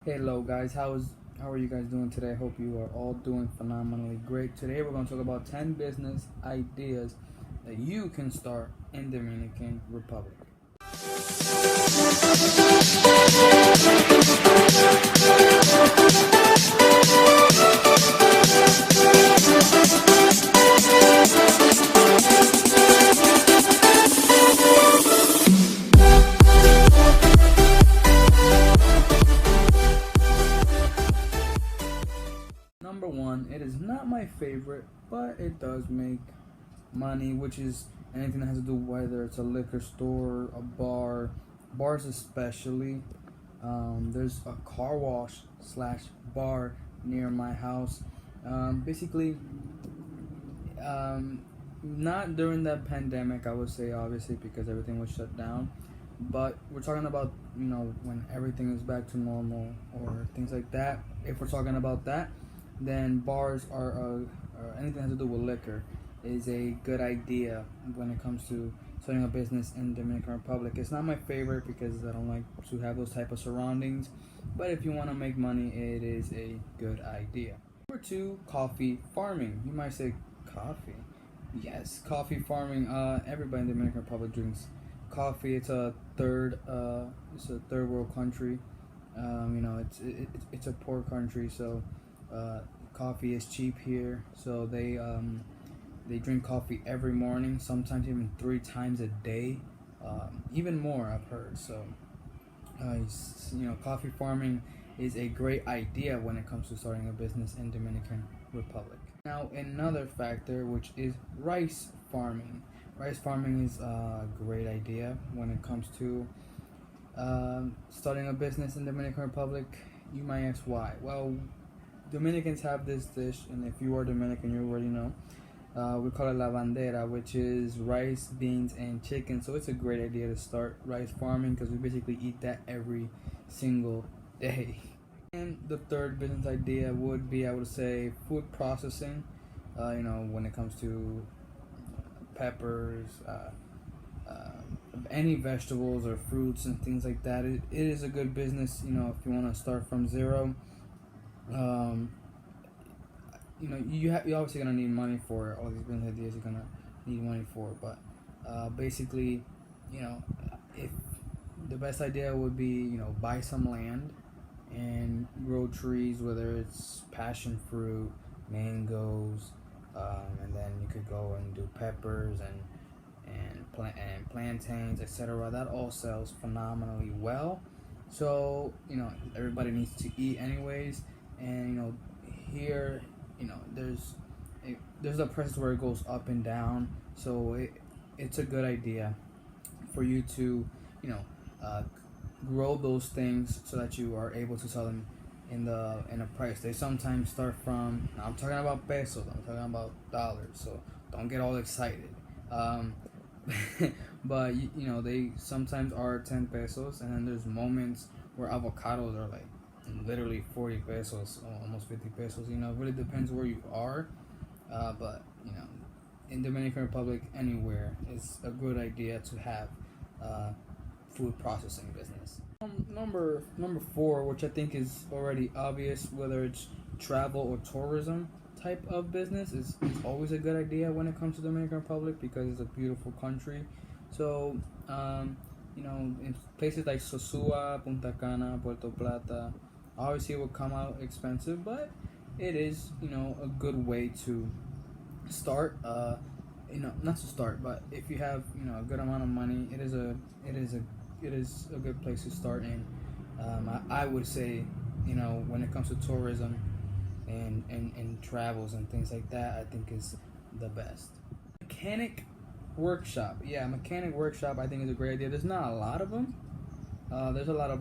Hello guys, how are you guys doing today? I hope you are all doing phenomenally great. Today we're going to talk about 10 business ideas that you can start in Dominican Republic. Number one, it is not my favorite, but it does make money, which is anything that has to do, whether it's a liquor store, a bar, bars especially. There's a car wash slash bar near my house. Basically, not during that pandemic, I would say, obviously, because everything was shut down. But we're talking about, when everything is back to normal or things like that. If we're talking about that, then bars or anything that has to do with liquor is a good idea when it comes to starting a business in Dominican Republic. It's not my favorite because I don't like to have those type of surroundings, but if you want to make money, it is a good idea. Number two, coffee farming. You might say, coffee? Yes, coffee farming. Everybody in the Dominican Republic drinks coffee. It's a third world country. It's a poor country, so coffee is cheap here. So they drink coffee every morning, sometimes even 3 times a day, even more, I've heard. So coffee farming is a great idea when it comes to starting a business in Dominican Republic. Now, another factor, which is rice farming. Rice farming is a great idea when it comes to starting a business in Dominican Republic. You might ask why. Well, Dominicans have this dish, and if you are Dominican, you already know. We call it la bandera, which is rice, beans, and chicken. So it's a great idea to start rice farming because we basically eat that every single day. And the third business idea would be, I would say, food processing. When it comes to peppers, any vegetables or fruits and things like that. It is a good business, if you want to start from zero. You're obviously gonna need money for all these business ideas. You're gonna need money for, but basically, if the best idea would be, buy some land and grow trees, whether it's passion fruit, mangoes, and then you could go and do peppers and plantains, etc. That all sells phenomenally well. So everybody needs to eat anyways, and here there's a process where it goes up and down. So it's a good idea for you to grow those things so that you are able to sell them in a price. They sometimes start from, I'm talking about pesos, I'm talking about dollars, so don't get all excited. But they sometimes are 10 pesos, and then there's moments where avocados are like literally 40 pesos, almost 50 pesos. It really depends where you are, but in Dominican Republic, anywhere is a good idea to have food processing business. Number 4, which I think is already obvious, whether it's travel or tourism type of business, is always a good idea when it comes to Dominican Republic because it's a beautiful country. So in places like Sosua, Punta Cana, Puerto Plata, obviously it will come out expensive, but it is a good way to start. Not to start, but if you have a good amount of money, it is a good place to start in. I would say when it comes to tourism and travels and things like that, I think is the best. Mechanic workshop, I think is a great idea. There's not a lot of them. There's a lot of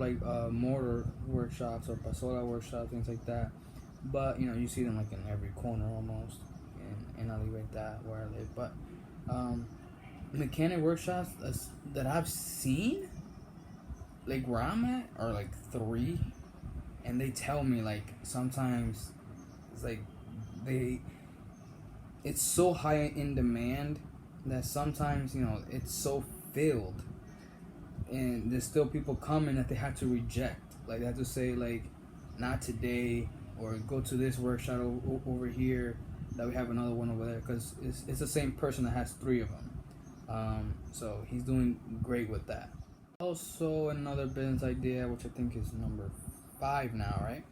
motor workshops or pasola workshops, things like that, but you see them like in every corner almost in Ali like that where I live. But mechanic workshops that I've seen, like where I'm at, are like 3, and they tell me sometimes it's it's so high in demand that sometimes it's so filled, and there's still people coming that they have to reject. Like they have to say not today, or go to this workshop over here, that we have another one over there, because it's the same person that has 3 of them. So he's doing great with that. Also, another business idea, which I think is number 5 now, right?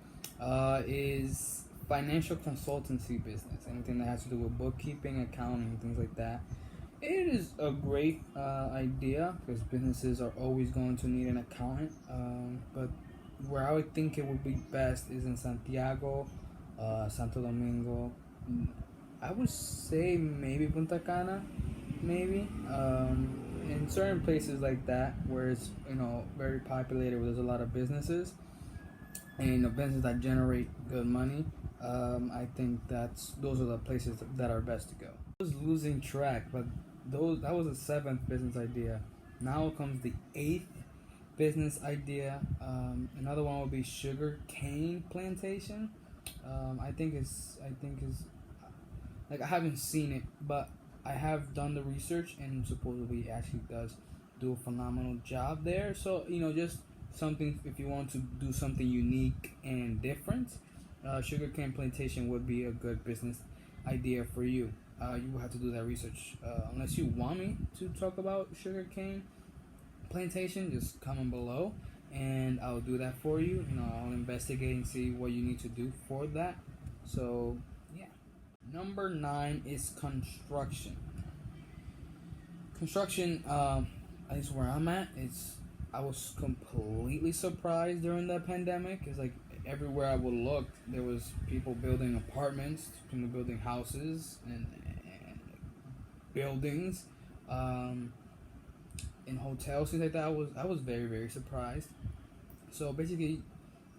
Is financial consultancy business. Anything that has to do with bookkeeping, accounting, things like that. It is a great idea, because businesses are always going to need an accountant. But where I would think it would be best is in Santiago, Santo Domingo. I would say maybe Punta Cana, maybe. In certain places like that, where it's very populated, where there's a lot of businesses and businesses that generate good money. I think those are the places that are best to go. I was losing track, but that was the 7th business idea. Now comes the 8th business idea. Another one would be sugar cane plantation. I think is like, I haven't seen it, but I have done the research, and supposedly it actually does do a phenomenal job there. So just something, if you want to do something unique and different, sugarcane plantation would be a good business idea for you. You will have to do that research. Unless you want me to talk about sugarcane plantation, just comment below and I'll do that for you. I'll investigate and see what you need to do for that. So yeah. Number 9 is construction. Construction, is where I'm at. I was completely surprised during the pandemic. It's like everywhere I would look, there was people building apartments, people building houses and buildings, in hotels, things like that. I was very, very surprised. So basically,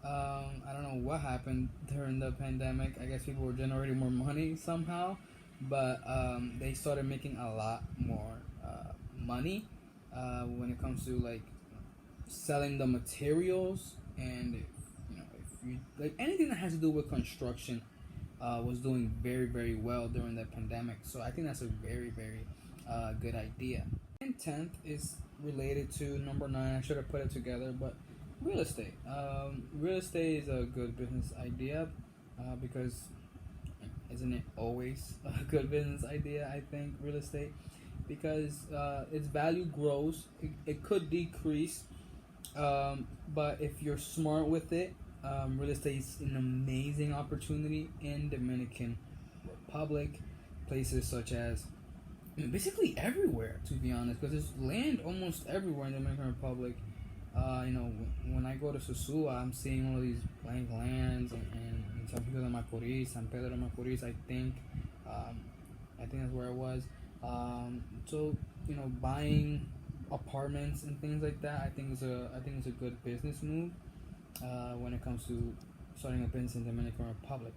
I don't know what happened during the pandemic. I guess people were generating more money somehow, but they started making a lot more money when it comes to like selling the materials, and if you like anything that has to do with construction, was doing very, very well during the pandemic. So I think that's a very, very good idea. And 10th is related to number 9. I should have put it together, but real estate. Real estate is a good business idea, because isn't it always a good business idea? I think real estate, because its value grows. It could decrease, but if you're smart with it, real estate is an amazing opportunity in Dominican Republic, places such as basically everywhere, to be honest, because there's land almost everywhere in the Dominican Republic. When I go to Susua, I'm seeing all these blank lands, and San Pedro de Macorís, San Pedro de Macorís, I think that's where it was. So buying apartments and things like that, I think it's a good business move when it comes to starting a business in the Dominican Republic.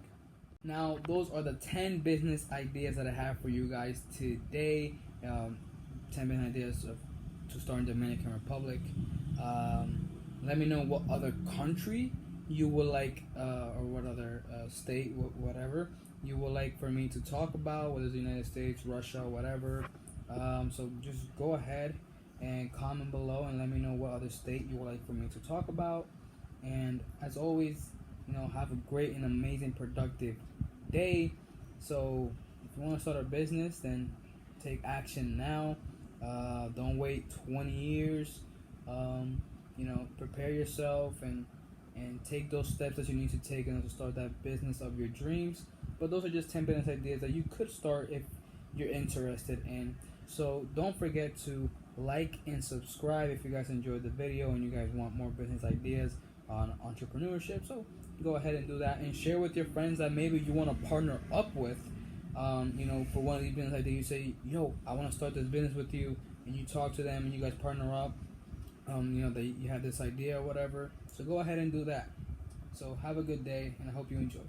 Now, those are the 10 business ideas that I have for you guys today. 10 business ideas to start in Dominican Republic. Let me know what other country you would like, or what other state, whatever you would like for me to talk about, whether it's the United States, Russia, whatever. So just go ahead and comment below and let me know what other state you would like for me to talk about. And as always, have a great and amazing productive day. So if you want to start a business, then take action now. Don't wait 20 years. Prepare yourself and take those steps that you need to take in order to start that business of your dreams. But those are just 10 business ideas that you could start if you're interested in. So don't forget to like and subscribe if you guys enjoyed the video and you guys want more business ideas on entrepreneurship. So go ahead and do that, and share with your friends that maybe you want to partner up with. For one of these business ideas, you say, yo, I want to start this business with you, and you talk to them and you guys partner up. That you have this idea or whatever. So go ahead and do that. So have a good day, and I hope you enjoyed.